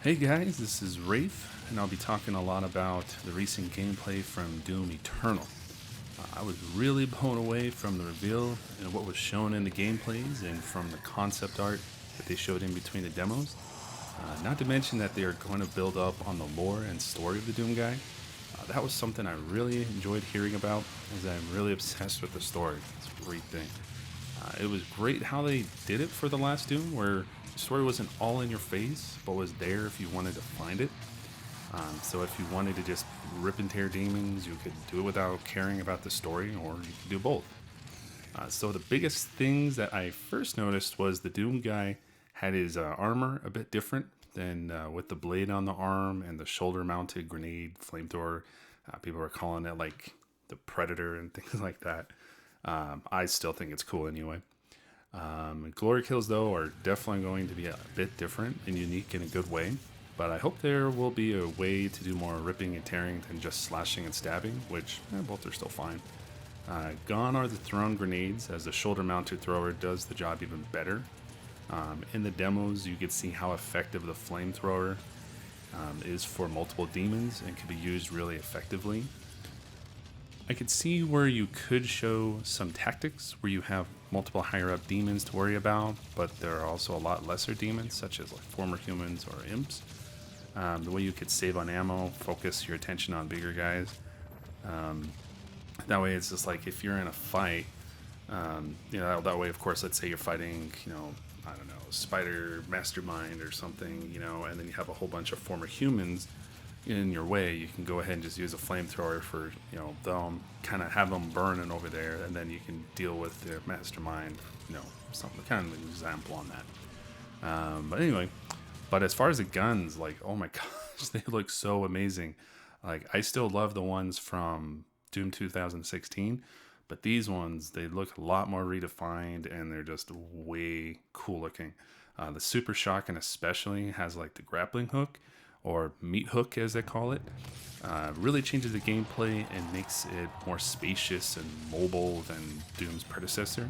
Hey guys, this is Rafe, and I'll be talking a lot about the recent gameplay from Doom Eternal. I was really blown away from the reveal and what was shown in the gameplays and from the concept art that they showed in between the demos. Not to mention that they are going to build up on the lore and story of the Doom guy. That was something I really enjoyed hearing about, as I'm really obsessed with the story. It's a great thing. It was great how they did it for the last Doom, where the story wasn't all in your face, but was there if you wanted to find it. So if you wanted to just rip and tear demons, you could do it without caring about the story, or you could do both. So the biggest things that I first noticed was the Doom guy had his armor a bit different than with the blade on the arm and the shoulder-mounted grenade flamethrower. People were calling it like the Predator and things like that. I still think it's cool anyway. Glory kills, though, are definitely going to be a bit different and unique in a good way. But I hope there will be a way to do more ripping and tearing than just slashing and stabbing, which both are still fine. Gone are the thrown grenades, as the shoulder mounted thrower does the job even better. In the demos, you could see how effective the flamethrower is for multiple demons and can be used really effectively. I could see where you could show some tactics where you have multiple higher up demons to worry about, but there are also a lot lesser demons, such as like former humans or imps. The way you could save on ammo, focus your attention on bigger guys. Um, that way, it's just like if you're in a fight, that way, of course, let's say you're fighting, I don't know, Spider Mastermind or something, and then you have a whole bunch of former humans in your way, you can go ahead and just use a flamethrower for them, kind of have them burning over there, and then you can deal with the mastermind, something kind of an example on that. But anyway, but as far as the guns, like, oh my gosh, they look so amazing. Like, I still love the ones from Doom 2016, but these ones, they look a lot more redefined and they're just way cool looking. The super shotgun especially has like the grappling hook, or meat hook as they call it. Really changes the gameplay and makes it more spacious and mobile than Doom's predecessor.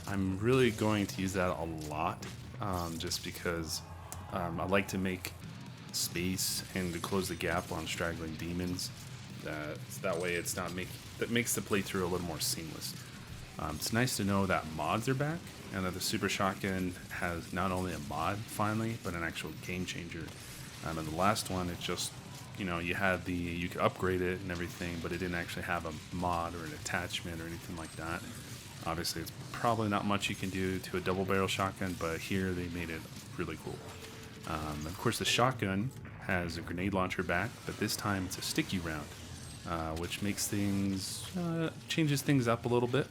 I'm really going to use that a lot, just because I like to make space and to close the gap on straggling demons. That way it's not that makes the playthrough a little more seamless. It's nice to know that mods are back and that the Super Shotgun has not only a mod finally, but an actual game changer. And the last one, it just, you could upgrade it and everything, but it didn't actually have a mod or an attachment or anything like that. Obviously, it's probably not much you can do to a double barrel shotgun, but here they made it really cool. Of course, the shotgun has a grenade launcher back, but this time it's a sticky round, which changes things up a little bit.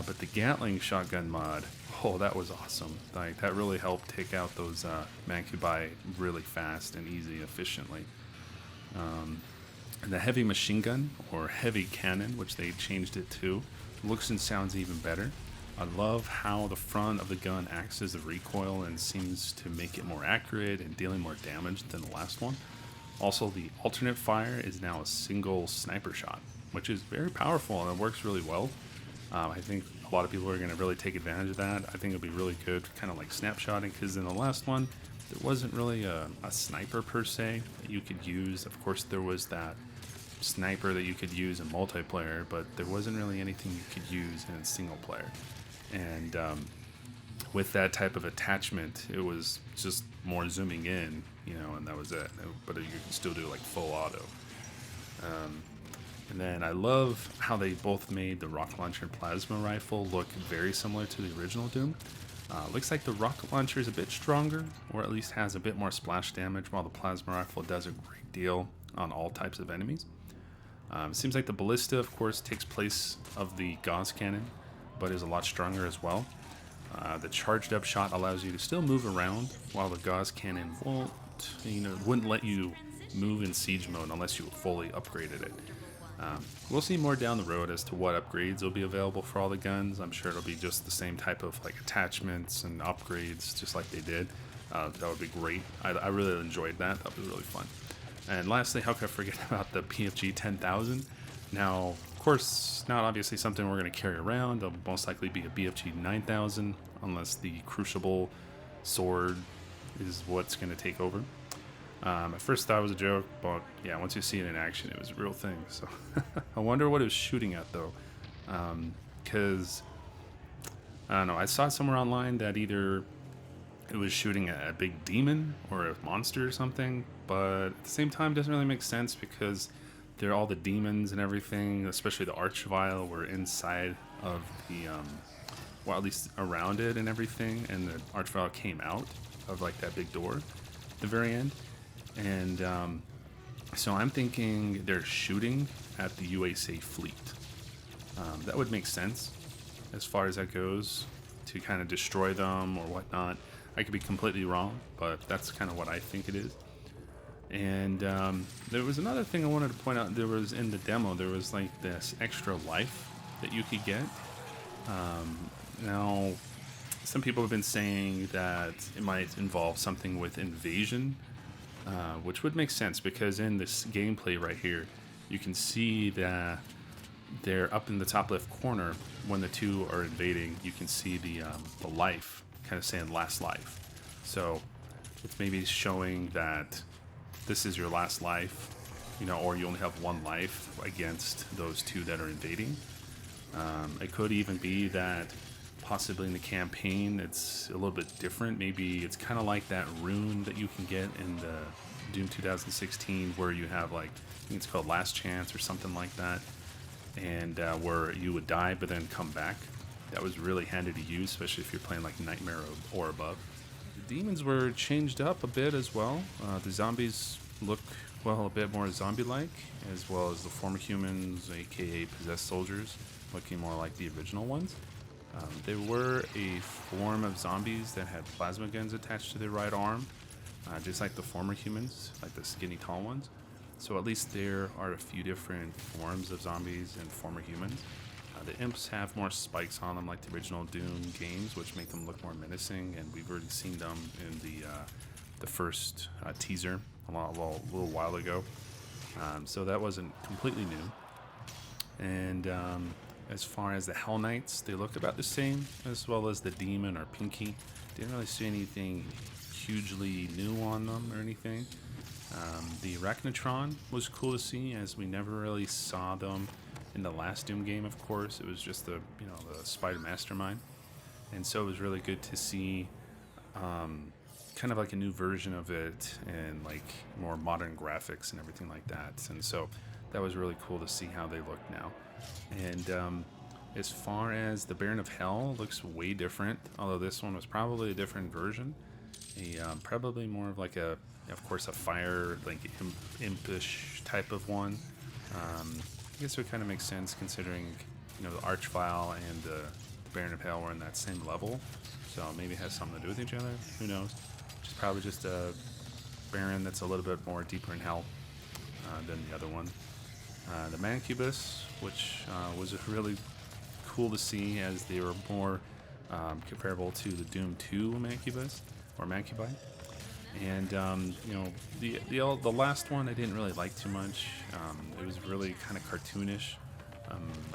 But the Gatling shotgun mod, oh, that was awesome. Like, that really helped take out those Mancubi really fast and easy, efficiently. And the heavy machine gun, or heavy cannon, which they changed it to, looks and sounds even better. I love how the front of the gun acts as a recoil and seems to make it more accurate and dealing more damage than the last one. Also, the alternate fire is now a single sniper shot, which is very powerful and it works really well. I think a lot of people are going to really take advantage of that. I think it'll be really good, kind of like snapshotting, because in the last one, there wasn't really a sniper per se that you could use. Of course, there was that sniper that you could use in multiplayer, but there wasn't really anything you could use in single player. And with that type of attachment, it was just more zooming in, and that was it. But you can still do like full auto. And then I love how they both made the rocket launcher and plasma rifle look very similar to the original Doom. Looks like the rocket launcher is a bit stronger, or at least has a bit more splash damage, while the plasma rifle does a great deal on all types of enemies. It seems like the ballista, of course, takes place of the Gauss cannon, but is a lot stronger as well. The charged up shot allows you to still move around, while the Gauss cannon wouldn't let you move in siege mode unless you fully upgraded it. We'll see more down the road as to what upgrades will be available for all the guns. I'm sure it'll be just the same type of like attachments and upgrades, just like they did. That would be great. I really enjoyed that. That was really fun. And lastly, how could I forget about the PFG 10,000? Now, of course, not obviously something we're going to carry around. There'll most likely be a BFG 9,000, unless the Crucible sword is what's going to take over. At first thought it was a joke, but yeah, once you see it in action, it was a real thing. So I wonder what it was shooting at though, because I don't know. I saw somewhere online that either it was shooting at a big demon or a monster or something, but at the same time, it doesn't really make sense because they're all the demons and everything, especially the Archvile, were inside of the, well, at least around it and everything, and the Archvile came out of like that big door at the very end. And so I'm thinking they're shooting at the USA fleet. That would make sense as far as that goes, to kind of destroy them or whatnot. I could be completely wrong, but that's kind of what I think it is. And there was another thing I wanted to point out. There was in the demo, there was like this extra life that you could get. Now, some people have been saying that it might involve something with invasion, which would make sense because in this gameplay right here, you can see that they're up in the top left corner when the two are invading. You can see the life kind of saying last life. So it's maybe showing that this is your last life, or you only have one life against those two that are invading. It could even be that possibly in the campaign it's a little bit different. Maybe it's kind of like that rune that you can get in the Doom 2016 where you have like, I think it's called Last Chance or something like that, and where you would die but then come back. That was really handy to use, especially if you're playing like Nightmare or above. The demons were changed up a bit as well. The zombies look, well, a bit more zombie-like, as well as the former humans, aka possessed soldiers, looking more like the original ones. There were a form of zombies that had plasma guns attached to their right arm, just like the former humans, like the skinny tall ones. So at least there are a few different forms of zombies and former humans. The imps have more spikes on them like the original Doom games, which make them look more menacing, and we've already seen them in the first teaser a little while ago. So that wasn't completely new. And as far as the Hell Knights, they look about the same, as well as the Demon or Pinky. Didn't really see anything hugely new on them or anything. The Arachnotron was cool to see, as we never really saw them in the last Doom game. Of course, it was just the Spider Mastermind, and so it was really good to see kind of like a new version of it and like more modern graphics and everything like that. And so that was really cool to see how they look now. And as far as the Baron of Hell, looks way different, although this one was probably a different version. Probably more of like of course, a fire, like impish type of one. I guess it would kind of make sense considering, the Archvile and the Baron of Hell were in that same level. So maybe it has something to do with each other. Who knows? It's probably just a Baron that's a little bit more deeper in hell than the other one. The Mancubus, which was really cool to see, as they were more comparable to the Doom 2 Mancubus or Mancubi. And the last one I didn't really like too much. It was really kind of cartoonish.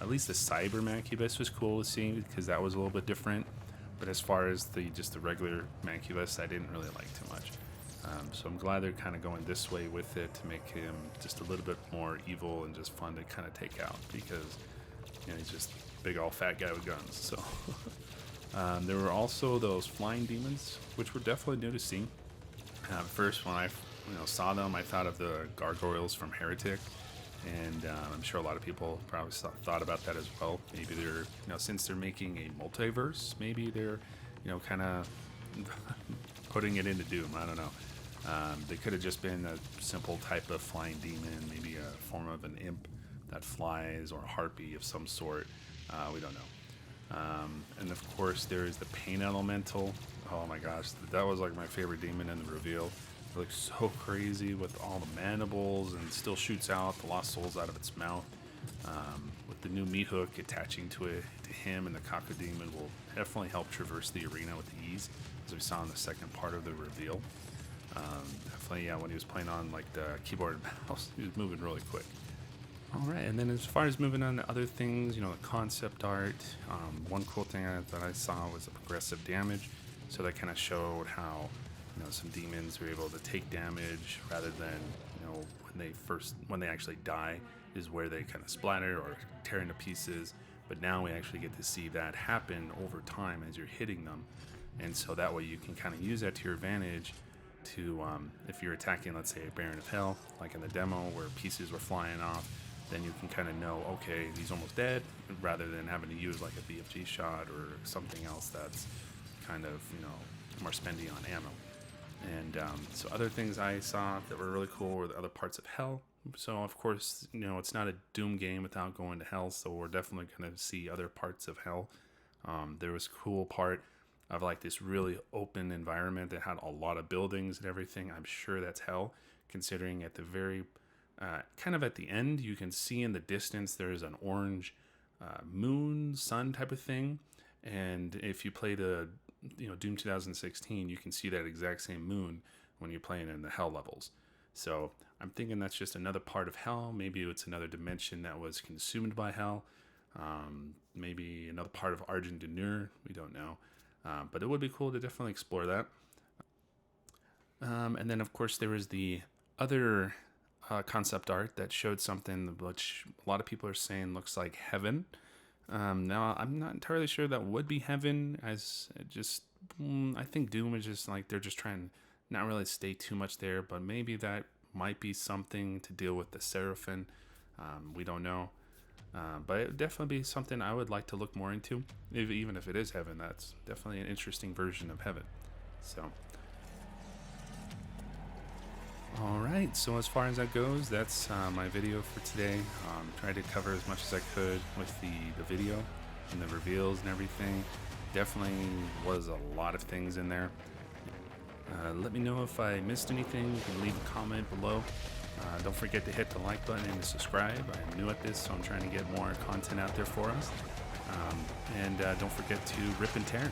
At least the Cyber Mancubus was cool to see because that was a little bit different. But as far as the regular Mancubus, I didn't really like too much. So I'm glad they're kind of going this way with it to make him just a little bit more evil and just fun to kind of take out, because he's just a big old fat guy with guns. So there were also those flying demons, which were definitely new to see. First, when I saw them, I thought of the gargoyles from Heretic, and I'm sure a lot of people probably thought about that as well. Maybe they're, since they're making a multiverse, maybe they're, kind of putting it into Doom. I don't know. They could have just been a simple type of flying demon, maybe a form of an imp that flies, or a harpy of some sort. We don't know. And of course, there is the Pain Elemental. Oh my gosh, that was like my favorite demon in the reveal. It looks so crazy with all the mandibles, and still shoots out the lost souls out of its mouth. With the new meat hook attaching to him, and the Kaku demon will definitely help traverse the arena with ease, as we saw in the second part of the reveal. Definitely, yeah, when he was playing on like the keyboard and mouse, he was moving really quick. Alright, and then as far as moving on to other things, the concept art, one cool thing that I saw was the progressive damage. So that kind of showed how some demons are able to take damage rather than, when they actually die is where they kind of splatter or tear into pieces. But now we actually get to see that happen over time as you're hitting them. And so that way you can kind of use that to your advantage to, if you're attacking, let's say, a Baron of Hell, like in the demo where pieces were flying off, then you can kind of know, okay, he's almost dead, rather than having to use like a BFG shot or something else that's kind of, more spendy on ammo. And so other things I saw that were really cool were the other parts of Hell. So of course, it's not a Doom game without going to Hell, so we're definitely going to see other parts of Hell. There was a cool part of like this really open environment that had a lot of buildings and everything. I'm sure that's Hell, considering at the very kind of at the end, you can see in the distance there's an orange moon, sun type of thing. And if you play the Doom 2016, you can see that exact same moon when you're playing in the Hell levels. So I'm thinking that's just another part of Hell. Maybe it's another dimension that was consumed by Hell. Maybe another part of Argent Denure. We don't know. But it would be cool to definitely explore that. And then, of course, there was the other concept art that showed something which a lot of people are saying looks like heaven. Now, I'm not entirely sure that would be heaven, as I think Doom is just like, they're just trying to not really stay too much there, but maybe that might be something to deal with the Seraphim. We don't know. But it would definitely be something I would like to look more into. Even if it is heaven, that's definitely an interesting version of heaven. So, alright, so as far as that goes, that's my video for today. Tried to cover as much as I could with the video and the reveals and everything. Definitely was a lot of things in there. Let me know if I missed anything. You can leave a comment below. Don't forget to hit the like button and to subscribe. I'm new at this, so I'm trying to get more content out there for us. And don't forget to rip and tear.